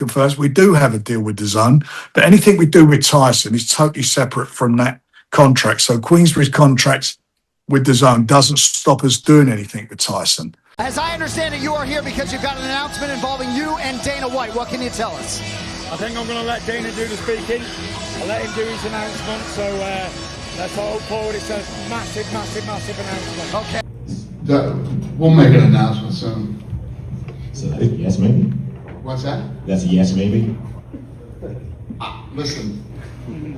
first, we do have a deal with DAZN, but anything we do with Tyson is totally separate from that contract. So Queensberry's contract with DAZN doesn't stop us doing anything with Tyson. As I understand it, you are here because you've got an announcement involving you and Dana White. What can you tell us? I think I'm going to let Dana do the speaking. I'll let him do his announcement. So let's hope forward. It's a massive, massive, massive announcement. Okay. We'll make an announcement soon. So yes, maybe. What's that? That's a yes, maybe. Listen,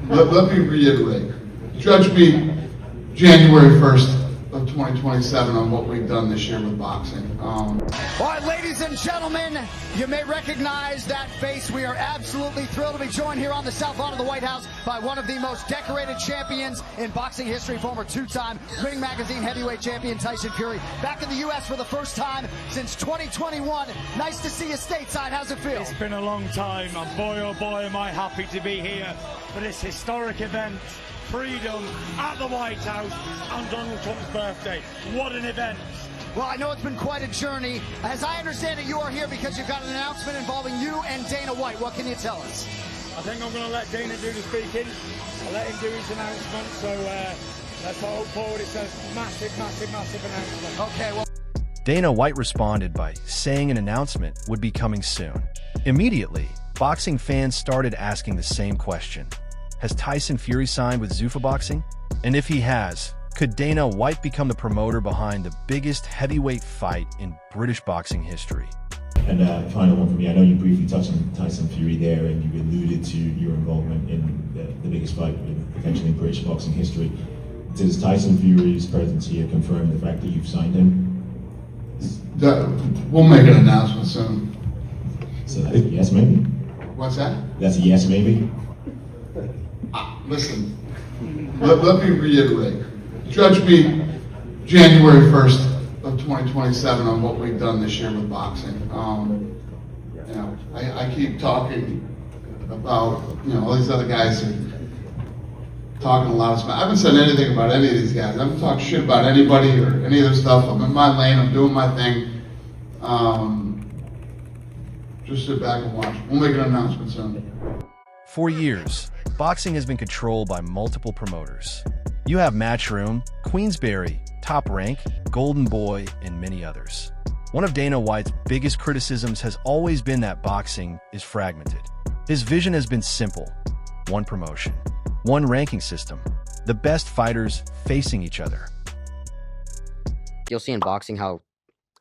let me reiterate. Judge me January 1st of 2027 on what we've done this year with boxing. All right, ladies and gentlemen, you may recognize that face. We are absolutely thrilled to be joined here on the south lawn of the White House by one of the most decorated champions in boxing history, former two-time Ring Magazine heavyweight champion Tyson Fury, back in the U.S. for the first time since 2021. Nice to see you stateside. How's it feel? It's been a long time, and boy, oh boy, am I happy to be here for this historic event. Freedom at the White House on Donald Trump's birthday. What an event. Well, I know it's been quite a journey. As I understand it, you are here because you've got an announcement involving you and Dana White. What can you tell us? I think I'm going to let Dana do the speaking. I'll let him do his announcement. So let's hope forward. It's a massive, massive, massive announcement. Okay, well. Dana White responded by saying an announcement would be coming soon. Immediately, boxing fans started asking the same question. Has Tyson Fury signed with Zuffa Boxing? And if he has, could Dana White become the promoter behind the biggest heavyweight fight in British boxing history? And final one for me. I know you briefly touched on Tyson Fury there, and you alluded to your involvement in the biggest fight potentially in British boxing history. Does Tyson Fury's presence here confirm the fact that you've signed him? We'll make an announcement soon. So yes, maybe. What's that? That's a yes, maybe. Listen, let me reiterate. Judge me January 1st of 2027 on what we've done this year with boxing. You know, I keep talking about, you know, all these other guys are talking a lot of stuff. I haven't said anything about any of these guys. I haven't talked shit about anybody or any of their stuff. I'm in my lane. I'm doing my thing. Just sit back and watch. We'll make an announcement soon. For years, boxing has been controlled by multiple promoters. You have Matchroom, Queensberry, Top Rank, Golden Boy, and many others. One of Dana White's biggest criticisms has always been that boxing is fragmented. His vision has been simple: one promotion, one ranking system, the best fighters facing each other. You'll see in boxing how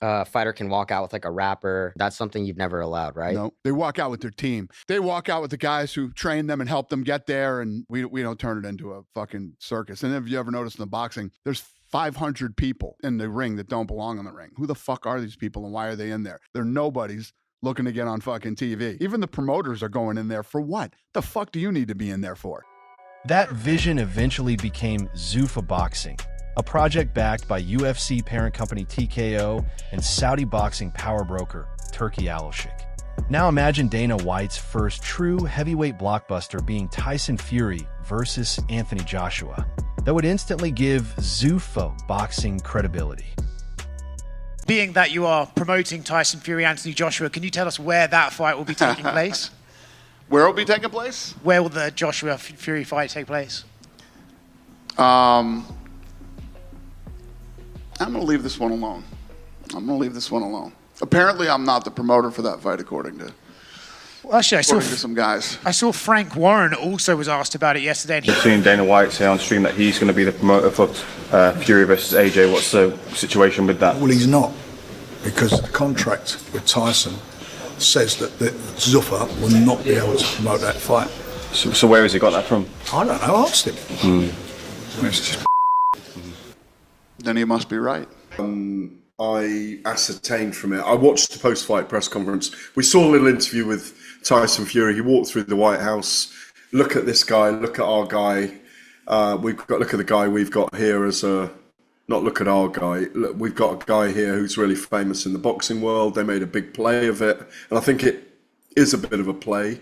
a fighter can walk out with like a rapper. That's something you've never allowed, right? No, they walk out with their team. They walk out with the guys who train them and help them get there, and we don't turn it into a fucking circus. And if you ever notice in the boxing, there's 500 people in the ring that don't belong in the ring. Who the fuck are these people and why are they in there? They're nobodies looking to get on fucking TV. Even the promoters are going in there for what? The fuck do you need to be in there for? That vision eventually became Zuffa Boxing, a project backed by UFC parent company TKO and Saudi boxing power broker Turki Al-Sheikh. Now imagine Dana White's first true heavyweight blockbuster being Tyson Fury versus Anthony Joshua. That would instantly give Zuffa Boxing credibility. Being that you are promoting Tyson Fury, Anthony Joshua, can you tell us where that fight will be taking place? Where will it be taking place? Where will the Joshua Fury fight take place? I'm going to leave this one alone. Apparently, I'm not the promoter for that fight, according to some guys. I saw Frank Warren also was asked about it yesterday. I've seen Dana White say on stream that he's going to be the promoter for Fury versus AJ. What's the situation with that? Well, he's not, because the contract with Tyson says that Zuffa will not be able to promote that fight. So where has he got that from? I don't know, I asked him. Then he must be right. I ascertained from it. I watched the post-fight press conference. We saw a little interview with Tyson Fury. He walked through the White House. Look at this guy. Look at our guy. Look at the guy we've got here as a. Not look at our guy. Look, we've got a guy here who's really famous in the boxing world. They made a big play of it, and I think it is a bit of a play.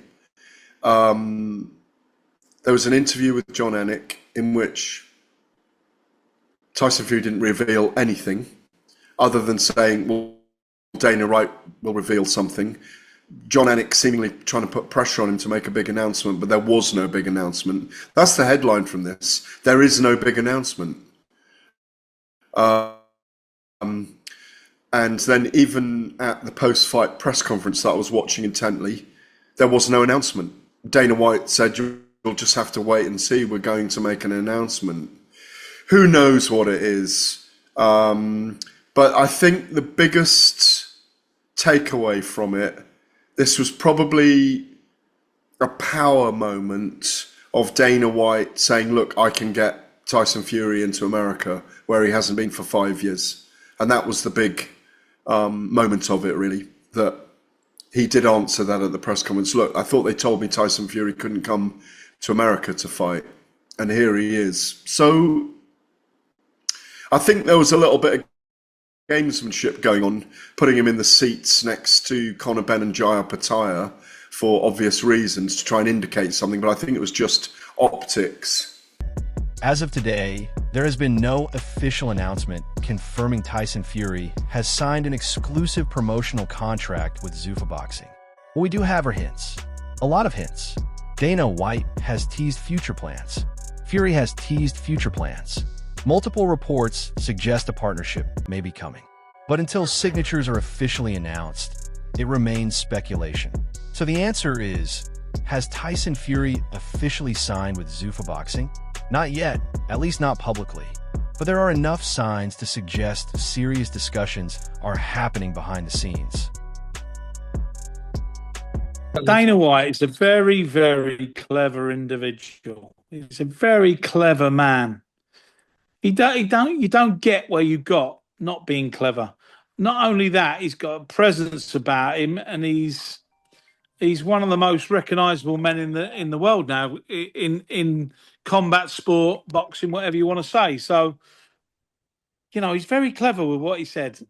There was an interview with John Anik in which Tyson Fury didn't reveal anything other than saying, well, Dana White will reveal something. John Anik seemingly trying to put pressure on him to make a big announcement, but there was no big announcement. That's the headline from this. There is no big announcement. And then even at the post-fight press conference that I was watching intently, there was no announcement. Dana White said, you'll just have to wait and see. We're going to make an announcement. Who knows what it is? But I think the biggest takeaway from it, this was probably a power moment of Dana White saying, look, I can get Tyson Fury into America where he hasn't been for 5 years. And that was the big moment of it, really, that he did answer that at the press conference. Look, I thought they told me Tyson Fury couldn't come to America to fight. And here he is. So I think there was a little bit of gamesmanship going on, putting him in the seats next to Conor Benn and Jaya Pataya for obvious reasons to try and indicate something. But I think it was just optics. As of today, there has been no official announcement confirming Tyson Fury has signed an exclusive promotional contract with Zuffa Boxing. What we do have are hints. A lot of hints. Dana White has teased future plans. Fury has teased future plans. Multiple reports suggest a partnership may be coming. But until signatures are officially announced, it remains speculation. So the answer is, has Tyson Fury officially signed with Zuffa Boxing? Not yet, at least not publicly. But there are enough signs to suggest serious discussions are happening behind the scenes. Dana White is a very, very clever individual. He's a very clever man. You don't get where you got not being clever. Not only that, he's got a presence about him, and he's one of the most recognisable men in the world now in combat sport, boxing, whatever you want to say. So, you know, he's very clever with what he said,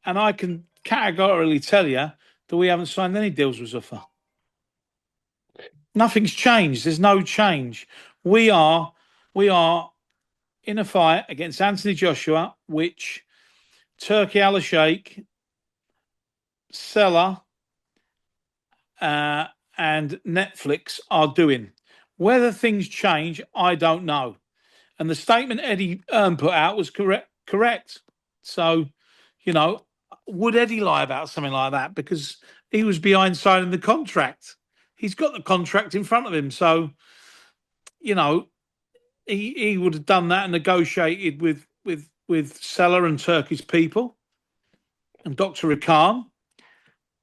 and I can categorically tell you that we haven't signed any deals with Zuffa. Nothing's changed. There's no change. We are in a fight against Anthony Joshua, which Turki Al-Sheikh, Seller, and Netflix are doing. Whether things change, I don't know. And the statement Eddie put out was correct. So, you know, would Eddie lie about something like that? Because he was behind signing the contract. He's got the contract in front of him. So, you know, he would have done that and negotiated with Seller and Turkish people and Dr. Khan.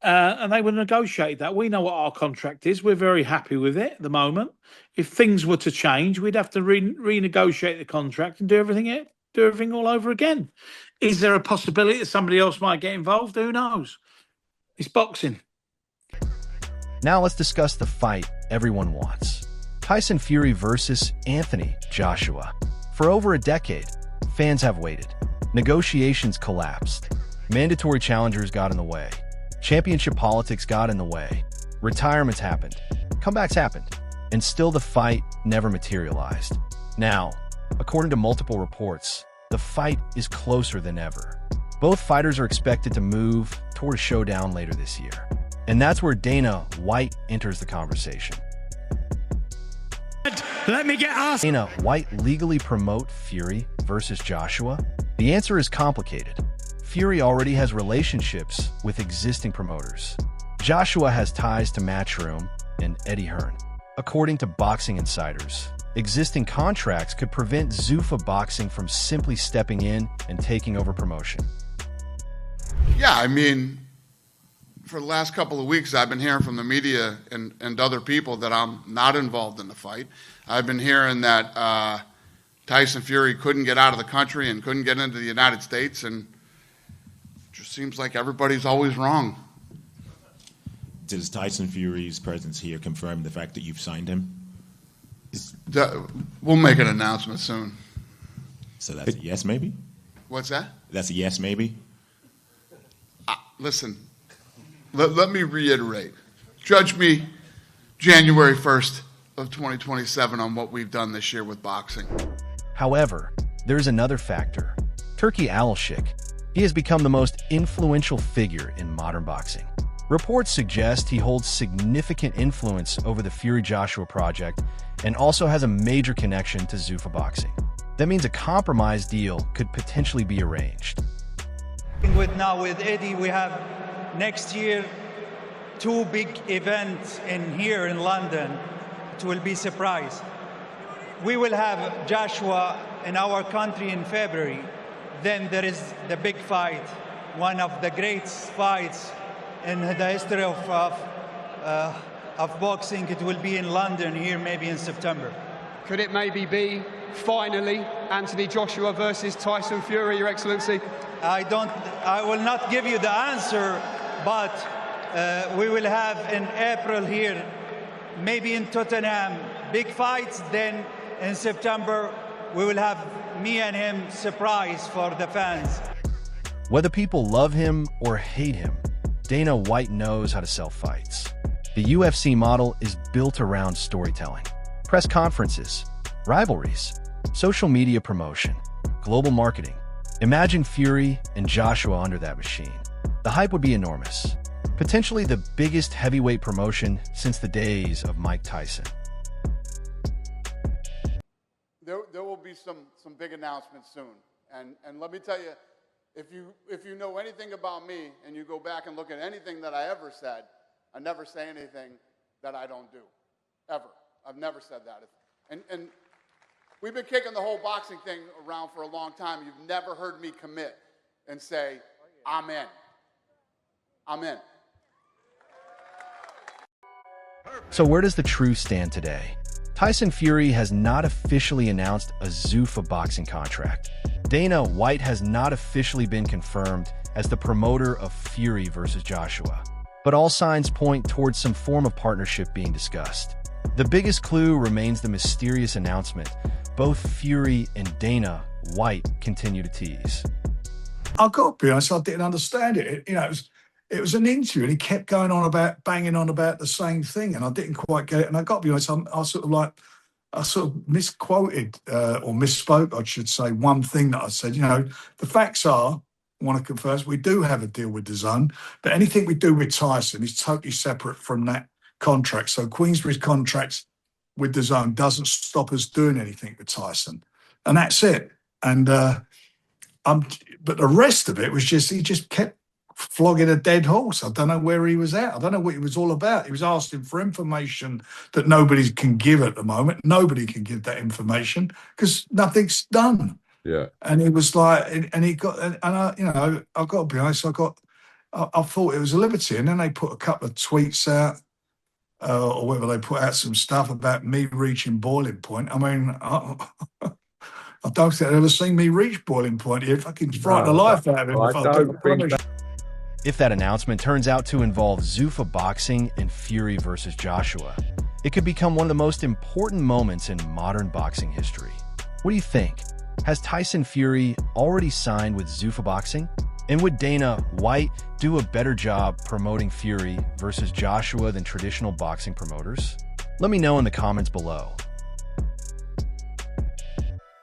And they would negotiate that. We know what our contract is. We're very happy with it at the moment. If things were to change, we'd have to renegotiate the contract and do everything all over again. Is there a possibility that somebody else might get involved? Who knows? It's boxing. Now let's discuss the fight everyone wants. Tyson Fury versus Anthony Joshua. For over a decade, fans have waited. Negotiations collapsed. Mandatory challengers got in the way. Championship politics got in the way. Retirements happened. Comebacks happened. And still the fight never materialized. Now, according to multiple reports, the fight is closer than ever. Both fighters are expected to move toward a showdown later this year. And that's where Dana White enters the conversation. Let me get asked. Dana White legally promote Fury versus Joshua? The answer is complicated. Fury already has relationships with existing promoters. Joshua has ties to Matchroom and Eddie Hearn. According to boxing insiders, existing contracts could prevent Zuffa Boxing from simply stepping in and taking over promotion. Yeah, I mean, for the last couple of weeks, I've been hearing from the media and other people that I'm not involved in the fight. I've been hearing that Tyson Fury couldn't get out of the country and couldn't get into the United States, and it just seems like everybody's always wrong. Does Tyson Fury's presence here confirm the fact that you've signed him? We'll make an announcement soon. So that's a yes, maybe? What's that? That's a yes, maybe? Listen, let me reiterate. Judge me January 1st of 2027 on what we've done this year with boxing. However, there's another factor. Turki Al-Sheikh. He has become the most influential figure in modern boxing. Reports suggest he holds significant influence over the Fury-Joshua project and also has a major connection to Zuffa Boxing. That means a compromise deal could potentially be arranged. With Eddie, we have next year 2 big events here in London. It will be a surprise. We will have Joshua in our country in February. Then there is the big fight, one of the greatest fights in the history of boxing. It will be in London here, maybe in September. Could it maybe be finally Anthony Joshua versus Tyson Fury, Your Excellency? I will not give you the answer, but we will have in April here, maybe in Tottenham, big fights. Then in September, we will have me and him surprise for the fans. Whether people love him or hate him, Dana White knows how to sell fights. The UFC model is built around storytelling, press conferences, rivalries, social media promotion, global marketing. Imagine Fury and Joshua under that machine. The hype would be enormous, potentially the biggest heavyweight promotion since the days of Mike Tyson. There will be some big announcements soon, and let me tell you, if you know anything about me and you go back and look at anything that I ever said, I never say anything that I don't do, ever. I've never said that. And we've been kicking the whole boxing thing around for a long time. You've never heard me commit and say, I'm in. I'm in. So where does the truth stand today? Tyson Fury has not officially announced a Zuffa Boxing contract. Dana White has not officially been confirmed as the promoter of Fury versus Joshua. But all signs point towards some form of partnership being discussed. The biggest clue remains the mysterious announcement both Fury and Dana White continue to tease. I've got to be honest, I didn't understand it. It was an interview, and he kept going on about, banging on about the same thing, and I didn't quite get it. And I got to be honest, I sort of misquoted or misspoke, I should say, one thing that I said. The facts are, I want to confirm, we do have a deal with DAZN, but anything we do with Tyson is totally separate from that contract. So Queensberry's contract with DAZN doesn't stop us doing anything with Tyson, and that's it. And but the rest of it was just, he just kept flogging a dead horse. I don't know where he was at. I don't know what he was all about. He was asking for information that nobody can give at the moment. Nobody can give that information because nothing's done. Yeah. And he was like, and he got, and I, I've got to be honest, I thought it was a liberty. And then they put a couple of tweets out, or whether they put out some stuff about me reaching boiling point. I mean, I don't think I've ever seen me reach boiling point here. Fucking frighten the life out of him. If that announcement turns out to involve Zuffa Boxing and Fury versus Joshua, it could become one of the most important moments in modern boxing history. What do you think? Has Tyson Fury already signed with Zuffa Boxing? And would Dana White do a better job promoting Fury versus Joshua than traditional boxing promoters? Let me know in the comments below.